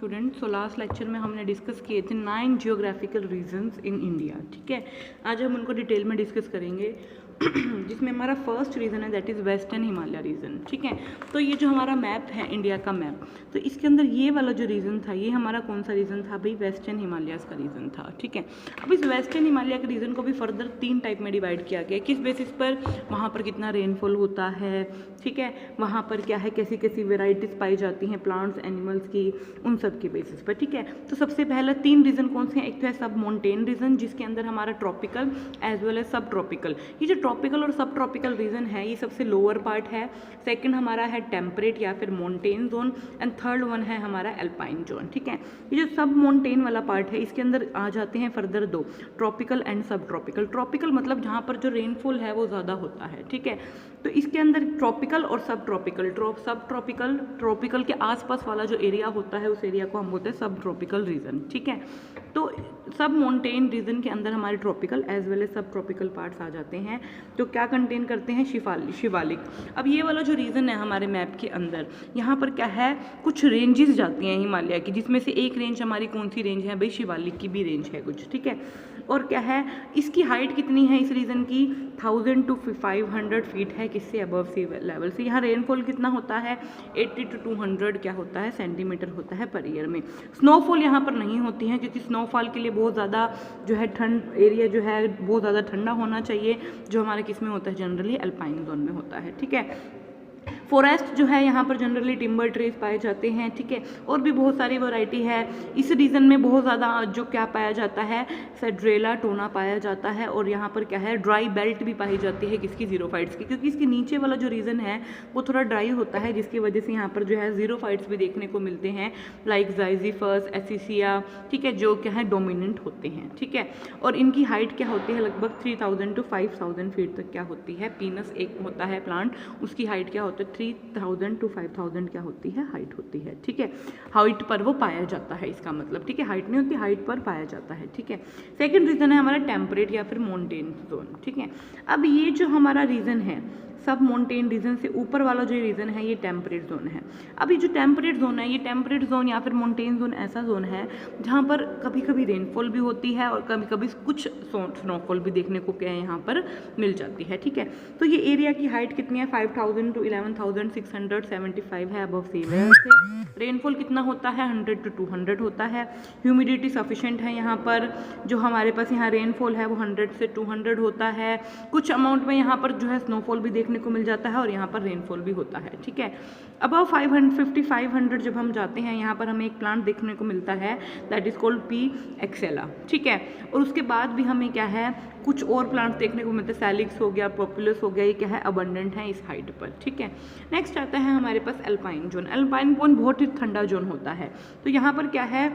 Student. So last lecture में हमने discuss किए थे 9 जियोग्राफिकल रीजन्स इन इंडिया, ठीक है। आज हम उनको डिटेल में डिस्कस करेंगे जिसमें हमारा फर्स्ट रीज़न है that is western Himalaya region, ठीक है। तो ये जो हमारा मैप है इंडिया का मैप, तो इसके अंदर ये वाला जो रीजन था ये हमारा कौन सा रीजन था भाई? वेस्टर्न हिमालयाज़ का रीजन था, ठीक है। अब इस वेस्टर्न हिमालय के रीजन को भी फर्दर 3 टाइप में डिवाइड किया गया। किस बेसिस पर? वहाँ पर कितना रेनफॉल होता है, ठीक है, वहाँ पर क्या है, कैसी कैसी वेराइटीज़ पाई जाती हैं प्लांट्स एनिमल्स की, उन सब के बेसिस पर, ठीक है। तो सबसे पहला 3 रीजन कौन से हैं? एक तो है सब माउंटेन रीजन जिसके अंदर हमारा ट्रॉपिकल एज वेल एज सब ट्रॉपिकल। ये जो ट्रॉपिकल और सब ट्रॉपिकल रीजन है ये सबसे लोअर पार्ट है। सेकंड हमारा है टेम्परेट या फिर mountain zone and third one है हमारा एल्पाइन जोन, ठीक है। ये जो सब माउंटेन वाला पार्ट है इसके अंदर आ जाते हैं फर्दर 2, ट्रॉपिकल एंड सब ट्रॉपिकल। ट्रॉपिकल मतलब जहाँ पर जो रेनफॉल है वो ज़्यादा होता है, ठीक है। तो इसके अंदर ट्रॉपिकल और सब ट्रॉपिकल, सब ट्रॉपिकल, ट्रॉपिकल के आसपास वाला जो एरिया होता है उस एरिया को हम बोलते हैं सब ट्रॉपिकल रीजन, ठीक है। तो सब माउंटेन रीजन के अंदर हमारे ट्रॉपिकल एज वेल एज सब ट्रॉपिकल पार्ट्स आ जाते हैं जो क्या कंटेन करते हैं? शिवालिक। अब ये वाला जो रीजन है हमारे मैप के अंदर, यहाँ पर क्या है, कुछ रेंजेस जाती हैं हिमालय की, जिसमें से एक रेंज हमारी कौन सी रेंज है भाई? शिवालिक की भी रेंज है कुछ, ठीक है। और क्या है, इसकी हाइट कितनी है इस रीजन की? 1000 to 500 फीट है किससे? अबव सी लेवल से। यहाँ रेनफॉल कितना होता है? 80 to 200 क्या होता है? सेंटीमीटर होता है पर ईयर में। स्नोफॉल यहाँ पर नहीं होती है क्योंकि स्नोफॉल के लिए बहुत ज़्यादा जो है ठंड एरिया जो है बहुत ज़्यादा ठंडा होना चाहिए, जो हमारे किस में होता है? जनरली अल्पाइन जोन में होता है, ठीक है। फॉरेस्ट जो है यहाँ पर जनरली टिम्बर ट्रीज पाए जाते हैं, ठीक है। और भी बहुत सारी वैरायटी है। इस रीजन में बहुत ज़्यादा जो क्या पाया जाता है? सेड्रेला टोना पाया जाता है। और यहाँ पर क्या है, ड्राई बेल्ट भी पाई जाती है किसकी? ज़ीरोफाइट्स की, क्योंकि इसके नीचे वाला जो रीजन है वो थोड़ा ड्राई होता है जिसकी वजह से यहाँ पर जो है ज़ीरोफाइट्स भी देखने को मिलते हैं, लाइक ज़ाइजीफस, एसिसिया, ठीक है, जो क्या है डोमिनेंट होते हैं, ठीक है। और इनकी हाइट क्या होती है? लगभग 3000 to 5000 फीट तक क्या होती है? पीनस एक होता है प्लांट, उसकी हाइट क्या होती है? 3000 to 5000 क्या होती है? हाइट होती है, ठीक है। हाइट पर वो पाया जाता है इसका मतलब, ठीक है, हाइट नहीं होती, हाइट पर पाया जाता है, ठीक है। सेकंड रीजन है हमारा टेम्परेट या फिर माउंटेन जोन, ठीक है। अब ये जो हमारा रीजन है सब माउंटेन रीजन से ऊपर वाला जो रीजन है ये टेम्परेट जोन है। अब ये जो टेम्परेट जोन है, ये टेम्परेट जोन या फिर माउंटेन जोन ऐसा जोन है जहाँ पर कभी कभी रेनफॉल भी होती है और कभी कभी कुछ स्नोफॉल भी देखने को क्या है यहाँ पर मिल जाती है, ठीक है। तो ये एरिया की हाइट कितनी है? 5000 to 11675 है अबव सी लेवल से। रेनफॉल कितना होता है? 100 to 200 होता है। ह्यूमिडिटी सफिशेंट है यहाँ पर, जो हमारे पास यहाँ रेनफॉल है वो 100 से 200 होता है। कुछ अमाउंट में यहाँ पर जो है स्नोफॉल भी देखने को मिल जाता है और यहाँ पर रेनफॉल भी होता है, ठीक है। अबव 500 जब हम जाते हैं यहाँ पर हमें एक प्लांट देखने को मिलता है दैट इज कॉल्ड पी एक्सेला, ठीक है। और उसके बाद भी हमें क्या है, कुछ और प्लांट्स देखने को मिलते हैं, सैलिक्स हो गया, पॉपुलस हो गया, ये क्या है अबंडेंट है इस हाइट पर, ठीक है। नेक्स्ट आता है हमारे पास अल्पाइन जोन। अल्पाइन जोन बहुत ही ठंडा जोन होता है। तो यहाँ पर क्या है,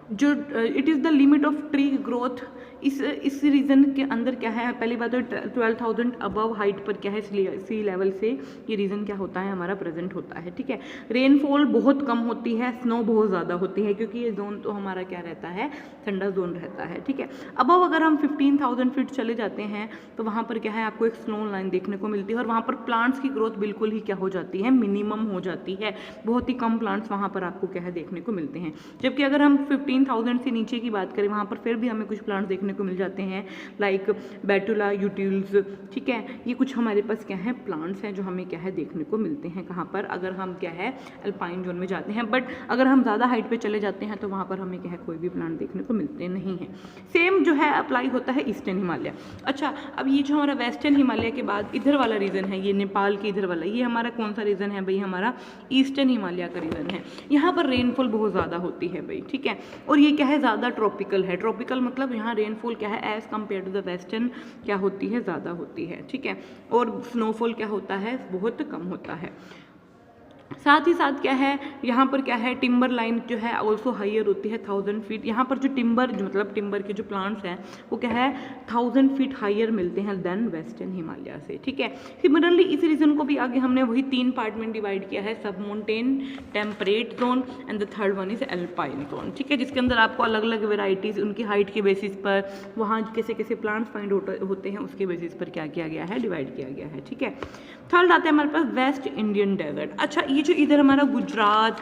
जो it is the limit of tree growth. इस रीजन के अंदर क्या है, पहली बात तो 12,000 अबव हाइट पर क्या है, सी लेवल से ये रीजन क्या होता है हमारा प्रेजेंट होता है, ठीक है। रेनफॉल बहुत कम होती है, स्नो बहुत ज़्यादा होती है क्योंकि ये जोन तो हमारा क्या रहता है, ठंडा जोन रहता है, ठीक है। अबव अगर हम 15,000 फीट चले जाते हैं तो वहाँ पर क्या है, आपको एक स्नो लाइन देखने को मिलती है और वहाँ पर प्लांट्स की ग्रोथ बिल्कुल ही क्या हो जाती है, मिनिमम हो जाती है। बहुत ही कम प्लांट्स वहाँ पर आपको क्या है देखने को मिलते हैं। जबकि अगर हम 15,000 से नीचे की बात करें वहाँ पर फिर भी हमें कुछ प्लांट्स देखने को मिल जाते हैं लाइक बैटुला यूटिल्स, ठीक है। ये कुछ हमारे पास क्या है प्लांट्स हैं जो हमें क्या है देखने को मिलते हैं कहाँ पर, अगर हम क्या है अल्पाइन जोन में जाते हैं। बट अगर हम ज़्यादा हाइट पे चले जाते हैं तो वहाँ पर हमें क्या है कोई भी प्लांट देखने को मिलते नहीं हैं। सेम जो है अप्लाई होता है ईस्टर्न हिमालय। अच्छा, अब ये जो हमारा वेस्टर्न हिमालय के बाद इधर वाला रीजन है, ये नेपाल के इधर वाला, ये हमारा कौन सा रीजन है भाई? हमारा ईस्टर्न हिमालय का रीजन है। यहाँ पर रेनफॉल बहुत ज़्यादा होती है भाई, ठीक है। और ये क्या है, ज़्यादा ट्रॉपिकल है। ट्रॉपिकल मतलब यहाँ रेनफॉल क्या है as compare to the western क्या होती है, ज़्यादा होती है, ठीक है। और स्नोफॉल क्या होता है, बहुत कम होता है। साथ ही साथ क्या है, यहाँ पर क्या है, टिम्बर लाइन जो है ऑल्सो हाइयर होती है 1000 फीट। यहाँ पर जो टिम्बर मतलब टिम्बर के जो प्लांट्स हैं वो क्या है 1000 फीट हाइयर मिलते हैं देन वेस्टर्न हिमालय से, ठीक है। सिमिलरली इस रीजन को भी आगे हमने वही 3 पार्ट में डिवाइड किया है, सब mountain, temperate zone and the third one is alpine zone, ठीक है, जिसके अंदर आपको अलग अलग वेराइटीज़ उनकी हाइट के बेसिस पर वहाँ कैसे कैसे प्लांट्स फाइंड होते हैं उसके बेसिस पर क्या किया गया है, डिवाइड किया गया है, ठीक है। थर्ड आता है हमारे पास वेस्ट इंडियन डेजर्ट। अच्छा, ये जो इधर हमारा गुजरात,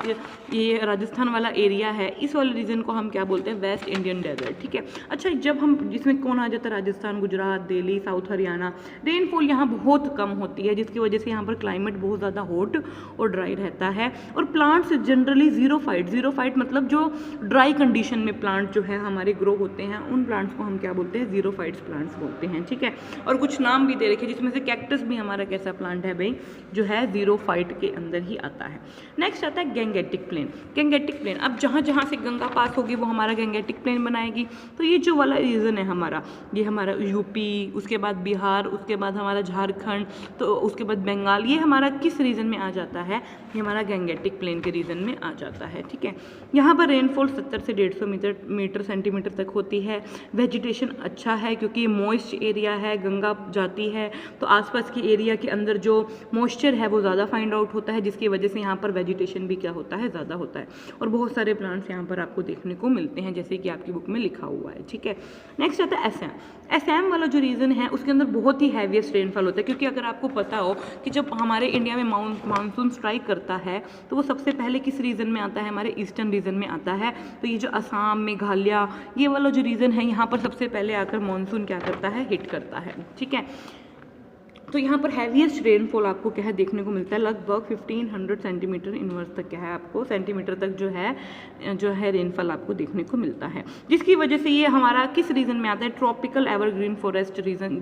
ये राजस्थान वाला एरिया है, इस वाले रीजन को हम क्या बोलते हैं, वेस्ट इंडियन डेजर्ट, ठीक है। अच्छा, जब हम जिसमें कौन आ जाता है, राजस्थान, गुजरात, दिल्ली, साउथ हरियाणा, रेनफॉल यहाँ बहुत कम होती है, जिसकी वजह से यहाँ पर क्लाइमेट बहुत ज़्यादा हॉट और ड्राई रहता है। और प्लांट्स जनरली ज़ीरोफाइट मतलब जो ड्राई कंडीशन में प्लांट जो है हमारे ग्रो होते हैं, उन प्लांट्स को हम क्या बोलते हैं, ज़ीरोफाइट्स प्लांट्स बोलते हैं, ठीक है। और कुछ नाम भी दे रखे, जिसमें से कैक्टस भी हमारा कैसा प्लांट है भाई, जो है ज़ीरोफाइट के अंदर ही आता है। नेक्स्ट आता है गैंगेटिक प्लेन। गैंगेटिक प्लेन, अब जहाँ जहाँ से गंगा पास होगी वो हमारा गैंगेटिक प्लेन बनाएगी। तो ये जो वाला रीजन है हमारा, ये हमारा यूपी, उसके बाद बिहार, उसके बाद हमारा झारखंड, तो उसके बाद बंगाल, ये हमारा किस रीजन में आ जाता है, ये हमारा गैंगेटिक प्लेन के रीजन में आ जाता है, ठीक है। यहाँ पर रेनफॉल 70 से 150 मीटर सेंटीमीटर तक होती है। वेजिटेशन अच्छा है क्योंकि ये मॉइस्ट एरिया है, गंगा जाती है तो आसपास के एरिया के अंदर जो मॉइस्चर है वो ज़्यादा फाइंड आउट होता है, जिसकी वजह से यहाँ पर वेजिटेशन भी क्या होता है, ज़्यादा होता है। और बहुत सारे प्लांट्स यहाँ पर आपको देखने को मिलते हैं, जैसे कि आपकी बुक में लिखा हुआ है, ठीक है। नेक्स्ट आता है असम। असम वाला जो रीजन है उसके अंदर बहुत ही हैवीएस्ट रेनफॉल होता है, क्योंकि अगर आपको पता हो कि जब हमारे इंडिया में मानसून स्ट्राइक करता है तो वो सबसे पहले किस रीजन में आता है, हमारे ईस्टर्न रीजन में आता है। तो ये जो असम, मेघालय, ये वाला जो रीजन है, यहाँ पर सबसे पहले आकर मानसून क्या करता है, हिट करता है, ठीक है। तो यहाँ पर हैवीएस्ट रेनफॉल आपको क्या है देखने को मिलता है, लगभग 1500 सेंटीमीटर इनवर्स तक क्या है आपको, सेंटीमीटर तक जो है रेनफॉल आपको देखने को मिलता है, जिसकी वजह से ये हमारा किस रीजन में आता है, tropical evergreen forest region.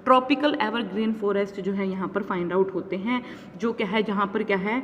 Tropical evergreen forest जो है यहाँ पर फाइंड आउट होते हैं, जो क्या है, जहाँ पर क्या है,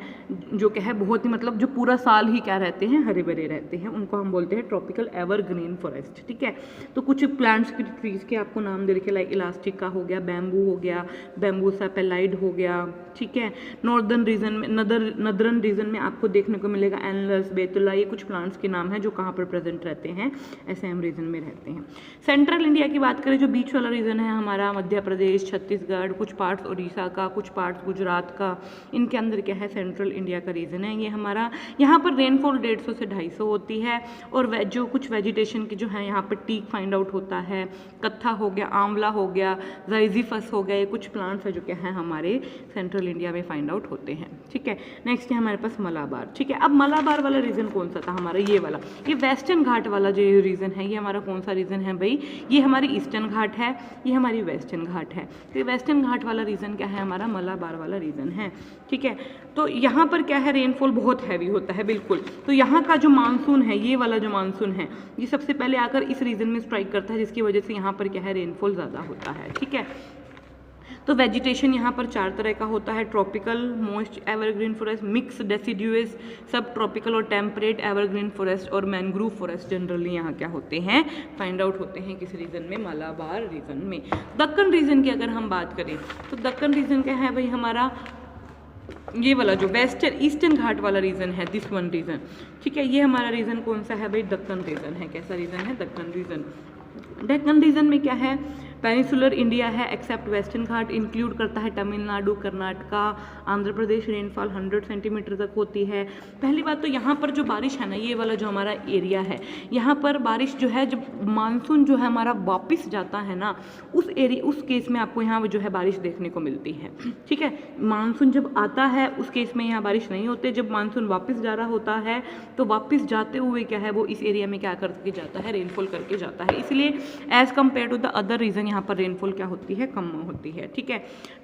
जो क्या है बहुत ही मतलब जो पूरा साल ही क्या रहते हैं, हरे भरे रहते हैं, उनको हम बोलते हैं ट्रॉपिकल एवरग्रीन फॉरेस्ट, ठीक है। तो कुछ प्लांट्स की ट्रीज के आपको नाम दे रखे, लाइक इलास्टिक का हो गया, बैम्बू हो गया, बैम्बू सैपेलाइड हो गया, ठीक है। नॉर्दर्न रीजन में, नदरन रीजन में आपको देखने को मिलेगा एनलस, बेतुला, ये कुछ प्लांट्स के नाम है जो कहाँ पर प्रेजेंट रहते हैं, असम रीजन में रहते हैं। सेंट्रल इंडिया की बात करें, जो बीच वाला रीजन है हमारा, मध्य प्रदेश, छत्तीसगढ़, कुछ पार्ट्स उड़ीसा का, कुछ पार्ट्स गुजरात का, इनके अंदर क्या है, सेंट्रल इंडिया का रीजन है ये हमारा। यहाँ पर रेनफॉल 150 से 250 होती है। और जो कुछ वेजिटेशन की जो है यहाँ पर टीक फाइंड आउट होता है, कत्था हो गया, आंवला हो गया, जाइजीफस हो गया, ये कुछ प्लांट्स है जो क्या है हमारे सेंट्रल इंडिया में फाइंड आउट होते हैं, ठीक है। नेक्स्ट है हमारे पास मलाबार, ठीक है। अब मलाबार वाला रीजन कौन सा था हमारा, ये वाला, ये वेस्टर्न घाट वाला जो रीजन है, ये हमारा कौन सा रीजन है भाई, ये हमारी ईस्टर्न घाट है, ये हमारी वेस्टर्न घाट है। तो वेस्टर्न घाट वाला रीजन क्या है हमारा, मलाबार वाला रीजन है, ठीक है। तो यहाँ पर क्या है, रेनफॉल बहुत हैवी होता है, बिल्कुल। तो यहाँ का जो मानसून है, ये वाला जो मानसून है, ये सबसे पहले आकर इस रीजन में स्ट्राइक करता है, जिसकी वजह से यहाँ पर क्या है, रेनफॉल ज़्यादा होता है, ठीक है। तो वेजिटेशन यहाँ पर 4 तरह का होता है, tropical, moist evergreen forest, mix deciduous, सब ट्रॉपिकल और टेम्परेट एवरग्रीन फॉरेस्ट और मैंग्रोव फॉरेस्ट जनरली यहाँ क्या होते हैं, फाइंड आउट होते हैं किस रीजन में, मलाबार रीजन में। दक्कन रीजन की अगर हम बात करें तो दक्कन रीजन क्या है भाई हमारा, ये वाला जो वेस्टर्न ईस्टर्न घाट वाला रीजन है, दिस वन रीजन, ठीक है। ये हमारा रीजन कौन सा है भाई, दक्कन रीजन है। कैसा रीजन है, दक्कन रीजन। दक्कन रीजन में क्या है, पेनिसुलर इंडिया है, एक्सेप्ट वेस्टर्न घाट, इंक्लूड करता है तमिलनाडु, कर्नाटका, आंध्र प्रदेश। रेनफॉल 100 सेंटीमीटर तक होती है। पहली बात तो यहाँ पर जो बारिश है ना, ये वाला जो हमारा एरिया है, यहाँ पर बारिश जो है, जब मानसून जो है हमारा वापस जाता है ना, उस केस में आपको यहाँ जो है बारिश देखने को मिलती है, ठीक है। मानसून जब आता है उस केस में यहाँ बारिश नहीं होती, जब मानसून वापस जा रहा होता है तो वापस जाते हुए क्या है, वो इस एरिया में क्या करके जाता है, रेनफॉल करके जाता है। इसलिए as compare to the other region यहाँ पर रेनफॉल क्या होती है, कम होती है, ठीक है।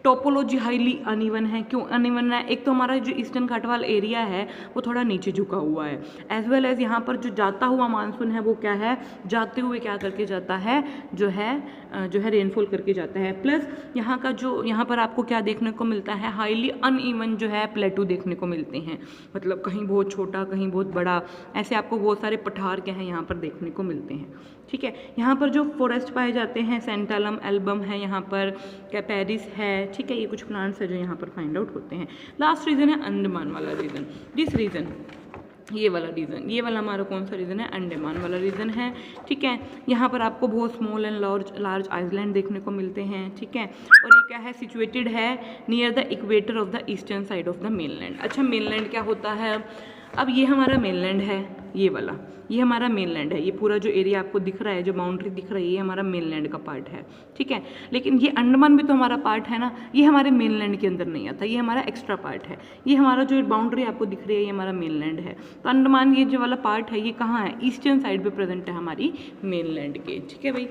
टोपोलॉजी हाईली अनइवन है। क्यों अनइवन है, एक तो हमारा जो ईस्टर्न घाट वाला एरिया है वो थोड़ा नीचे झुका हुआ है, एज वेल एज यहाँ पर जो जाता हुआ मानसून है वो क्या है, जाते हुए क्या करके जाता है, जो है रेनफॉल करके जाता है। प्लस यहाँ का जो यहाँ पर आपको क्या देखने को मिलता है, हाईली अनइवन जो है प्लेटू देखने को मिलते हैं, मतलब कहीं बहुत छोटा कहीं बहुत बड़ा, ऐसे आपको बहुत सारे पठार क्या है यहाँ पर देखने को मिलते हैं, ठीक है। यहाँ पर जो फॉरेस्ट पाए जाते हैं, सेंटालम एल्बम है, यहाँ पर कैपेरिस है, ठीक है। ये कुछ प्लांट्स है जो यहाँ पर फाइंड आउट होते हैं। लास्ट रीजन है अंडमान वाला रीजन, दिस रीजन, ये वाला रीजन, ये वाला हमारा कौन सा रीजन है, अंडमान वाला रीजन है, ठीक है। यहाँ पर आपको बहुत स्मॉल एंड लार्ज आइलैंड देखने को मिलते हैं, ठीक है। और ये क्या है, सिचुएटेड है near the equator of the eastern side of the mainland. अच्छा, मेनलैंड क्या होता है, अब ये हमारा मेनलैंड है, ये वाला, ये हमारा मेनलैंड है, ये पूरा जो एरिया आपको दिख रहा है, जो बाउंड्री दिख रही है, ये हमारा मेनलैंड का पार्ट है, ठीक है। लेकिन ये अंडमान भी तो हमारा पार्ट है ना, ये हमारे मेनलैंड के अंदर नहीं आता, ये हमारा एक्स्ट्रा पार्ट है। ये हमारा जो बाउंड्री आपको दिख रही है, ये हमारा मेनलैंड है। तो अंडमान ये जो वाला पार्ट है, ये कहाँ है, ईस्टर्न साइड पे प्रेजेंट है हमारी मेनलैंड के, ठीक है भाई।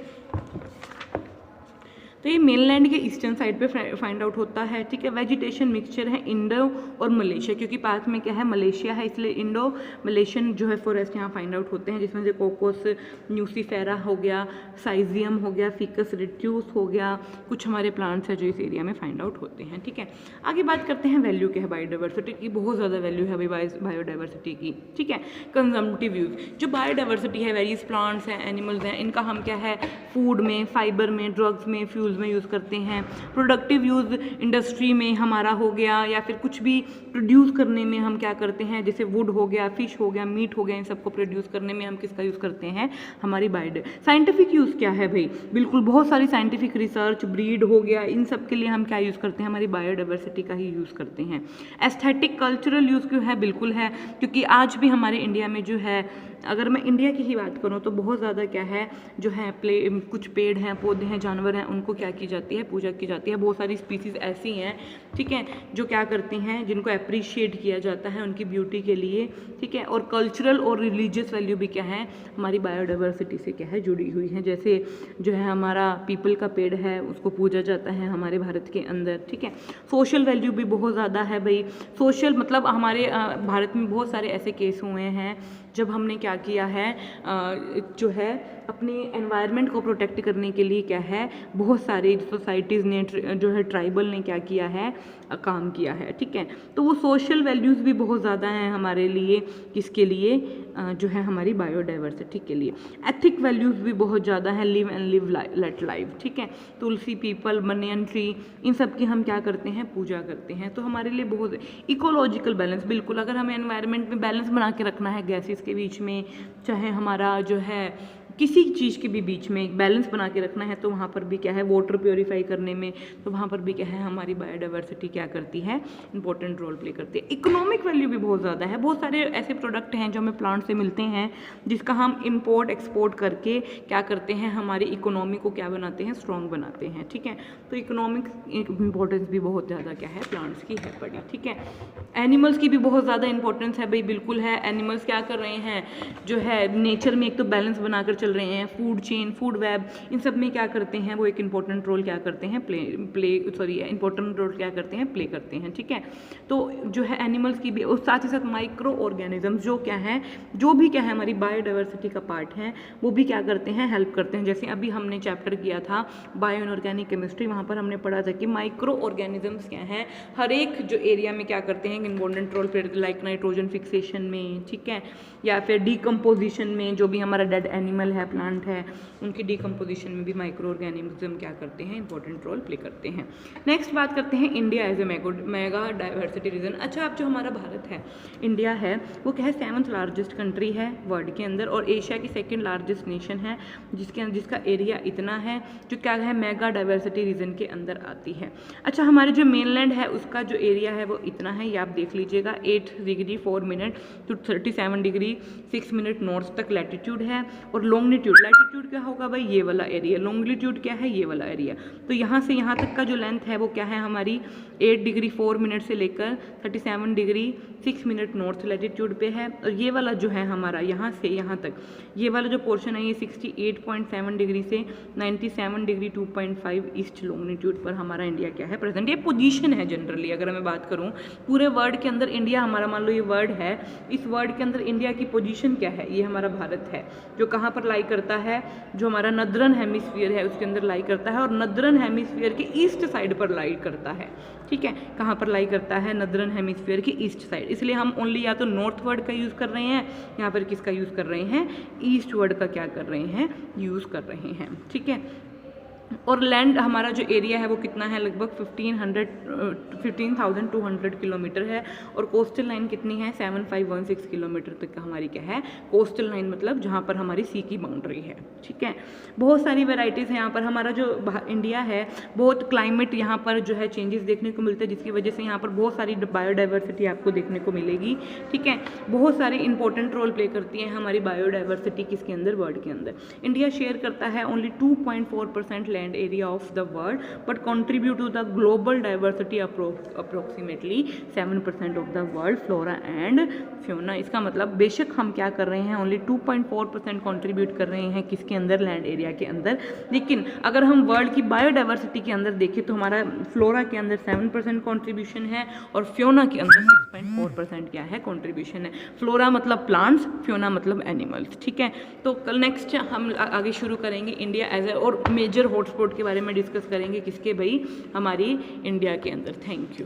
तो ये मेनलैंड के ईस्टर्न साइड पे फाइंड आउट होता है, ठीक है। वेजिटेशन मिक्सचर है इंडो और मलेशिया, क्योंकि पास में क्या है, मलेशिया है, इसलिए इंडो मलेशियन जो है फॉरेस्ट यहाँ फाइंड आउट होते हैं, जिसमें से कोकोस न्यूसीफेरा हो गया, साइजियम हो गया, फिकस रिट्यूस हो गया, कुछ हमारे प्लांट्स हैं जो इस एरिया में फाइंड आउट होते हैं, ठीक है। आगे बात करते हैं वैल्यू के है बायोडाइवर्सिटी की, बहुत ज़्यादा वैल्यू है भाई बायोडाइवर्सिटी की, ठीक है। कंजम्पटिव यूज, जो बायोडाइवर्सिटी है, वेरियस प्लांट्स हैं, एनिमल्स हैं, इनका हम क्या है, फूड में, फाइबर में, ड्रग्स में, फ्यूल्स में यूज़ करते हैं। प्रोडक्टिव यूज़ इंडस्ट्री में हमारा हो गया, या फिर कुछ भी प्रोड्यूस करने में हम क्या करते हैं, जैसे वुड हो गया, फिश हो गया, मीट हो गया, इन सबको प्रोड्यूस करने में हम किसका यूज़ करते हैं, हमारी साइंटिफिक यूज़ क्या है भाई, बिल्कुल बहुत सारी साइंटिफिक रिसर्च, ब्रीड हो गया, इन सब के लिए हम क्या यूज़ करते हैं, हमारी बायोडाइवर्सिटी का ही यूज़ करते हैं। एस्थेटिक कल्चरल यूज़ क्यों है, बिल्कुल है, क्योंकि आज भी हमारे इंडिया में जो है, अगर मैं इंडिया की ही बात करूँ तो बहुत ज़्यादा क्या है, जो है कुछ पेड़ हैं, पौधे हैं, जानवर हैं, उनको क्या की जाती है, पूजा की जाती है। बहुत सारी स्पीसीज़ ऐसी हैं, ठीक है, जो क्या करती हैं, जिनको अप्रिशिएट किया जाता है उनकी ब्यूटी के लिए, ठीक है। और कल्चरल और रिलीजियस वैल्यू भी क्या है, हमारी बायोडाइवर्सिटी से क्या है, जुड़ी हुई है। जैसे जो है हमारा पीपल का पेड़ है, उसको पूजा जाता है हमारे भारत के अंदर, ठीक है। सोशल वैल्यू भी बहुत ज़्यादा है भाई, सोशल मतलब हमारे भारत में बहुत सारे ऐसे केस हुए हैं जब हमने क्या किया है, जो है अपने एनवायरनमेंट को प्रोटेक्ट करने के लिए क्या है, बहुत सारी सोसाइटीज़ ने, जो है ट्राइबल ने क्या किया है, काम किया है, ठीक है। तो वो सोशल वैल्यूज़ भी बहुत ज़्यादा हैं हमारे लिए, किसके लिए, जो है हमारी बायोडाइवर्सिटी के लिए। एथिक वैल्यूज़ भी बहुत ज़्यादा हैं, live and live let live, ठीक है। तुलसी, पीपल, बनियन ट्री, इन सब की हम क्या करते हैं, पूजा करते हैं। तो हमारे लिए बहुत इकोलॉजिकल बैलेंस, बिल्कुल अगर हमें एनवायरनमेंट में बैलेंस बना के रखना है, गैसेस के बीच में, चाहे हमारा जो है किसी चीज़ के भी बीच में एक बैलेंस बना के रखना है, तो वहाँ पर भी क्या है, वाटर प्योरीफाई करने में, तो वहाँ पर भी क्या है, हमारी बायोडाइवर्सिटी क्या करती है, इंपॉर्टेंट रोल प्ले करती है। इकोनॉमिक वैल्यू भी बहुत ज़्यादा है, बहुत सारे ऐसे प्रोडक्ट हैं जो हमें प्लांट से मिलते हैं, जिसका हम इम्पोर्ट एक्सपोर्ट करके क्या करते हैं, हमारी इकोनॉमी को क्या बनाते हैं, स्ट्रॉन्ग बनाते हैं, ठीक है। तो इकोनॉमिक इंपॉर्टेंस भी बहुत ज़्यादा क्या है, प्लांट्स की है बड़ी, ठीक है। एनिमल्स की भी बहुत ज़्यादा इंपॉर्टेंस है भाई, बिल्कुल है। एनिमल्स क्या कर रहे हैं, जो है नेचर में एक तो बैलेंस बनाकर चल रहे हैं, फूड चेन, फूड वेब, इन सब में क्या करते हैं, वो एक इंपॉर्टेंट रोल क्या करते हैं, इंपॉर्टेंट रोल क्या करते हैं, प्ले करते हैं, ठीक है। तो जो है एनिमल्स की भी, और साथ ही साथ माइक्रो ऑर्गेनिजम्स जो क्या है, जो भी क्या है हमारी बायोडाइवर्सिटी का पार्ट है, वो भी क्या करते हैं, हेल्प करते हैं। जैसे अभी हमने चैप्टर किया था बायो इनऑर्गेनिक केमिस्ट्री, वहाँ पर हमने पढ़ा था कि माइक्रो ऑर्गेनिजम्स क्या हैं, हर एक जो एरिया में क्या करते हैं, important role play, like nitrogen fixation में, ठीक है, या फिर डीकम्पोजिशन में, जो भी हमारा डेड एनिमल है, प्लांट है, उनकी डीकम्पोजिशन में भी माइक्रो ऑर्गेनिज्म क्या करते हैं, इंपॉर्टेंट रोल प्ले करते हैं। नेक्स्ट बात करते हैं India as a mega diversity region. अच्छा, अब जो हमारा भारत है, इंडिया है, वो क्या है, 7th लार्जेस्ट कंट्री है वर्ल्ड के अंदर, और एशिया की 2nd लार्जेस्ट नेशन है, जिसका एरिया इतना है, जो क्या है, मेगा डाइवर्सिटी रीजन के अंदर आती है। अच्छा, हमारे जो मेनलैंड है, उसका जो एरिया है वो इतना है, ये आप देख लीजिएगा, 8 degree 4 minute to 37 degree 6 minute north तक लैटिट्यूड है, और लॉन्गिट्यूड, लैटिट्यूड क्या होगा भाई, ये वाला एरिया, लॉन्गिट्यूड क्या है, ये वाला एरिया। तो यहाँ से यहाँ तक का जो लेंथ है वो क्या है, हमारी 8 डिग्री 4 मिनट से लेकर 37 डिग्री 6 मिनट नॉर्थ लैटिट्यूड पे है, और ये वाला जो है हमारा यहाँ से यहाँ तक, ये वाला जो पोर्शन है, ये 68.7 डिग्री से 97 डिग्री 2.5 ईस्ट लॉन्गिट्यूड पर हमारा इंडिया क्या है, प्रेजेंट। ये पोजीशन है जनरली, अगर मैं बात करूँ पूरे वर्ल्ड के अंदर इंडिया हमारा, मान लो ये वर्ल्ड है, इस वर्ल्ड के अंदर इंडिया की पोजीशन क्या है, ये हमारा भारत है, जो कहाँ पर लाई करता है, जो हमारा नदरन हेमिस्फीयर है उसके अंदर लाई करता है, और नदरन हेमिस्फीयर के ईस्ट साइड पर लाई करता है, ठीक है। कहाँ पर लाई करता है, नदरन हेमिस्फीयर की ईस्ट साइड, इसलिए हम ओनली या तो नॉर्थ वर्ड का यूज़ कर रहे हैं, यहाँ पर किसका यूज़ कर रहे हैं, ईस्ट वर्ड का क्या कर रहे हैं, यूज़ कर रहे हैं, ठीक है। और लैंड हमारा जो एरिया है वो कितना है, लगभग 15,200 किलोमीटर है। और कोस्टल लाइन कितनी है, 7516 किलोमीटर तक का हमारी क्या है, कोस्टल लाइन, मतलब जहाँ पर हमारी सी की बाउंड्री है। ठीक है, बहुत सारी वेराइटीज़ हैं यहाँ पर। हमारा जो इंडिया है, बहुत क्लाइमेट यहाँ पर जो है चेंजेस देखने को मिलते हैं, जिसकी वजह से यहाँ पर बहुत सारी बायोडाइवर्सिटी आपको देखने को मिलेगी। ठीक है, बहुत सारे इंपॉर्टेंट रोल प्ले करती है हमारी बायोडाइवर्सिटी किसके अंदर, वर्ल्ड के अंदर। इंडिया शेयर करता है only 2.4% land area of the world but contribute to the global diversity approximately 7% of the world flora and fauna. इसका मतलब बेशक हम क्या कर रहे हैं, ओनली 2.4% कंट्रीब्यूट कर रहे हैं किसके अंदर, लैंड एरिया के अंदर, लेकिन अगर हम वर्ल्ड की बायोडाइवर्सिटी के अंदर देखें तो हमारा फ्लोरा के अंदर 7% कंट्रीब्यूशन है और फ्योना के अंदर 6.4% क्या है, कंट्रीब्यूशन है। फ्लोरा मतलब प्लांट्स, फ्योना मतलब एनिमल्स। ठीक है, तो कल नेक्स्ट हम आगे शुरू करेंगे इंडिया एज ए और मेजर हॉटस्पॉट के बारे में डिस्कस करेंगे, किसके भाई, हमारी इंडिया के अंदर। Thank you.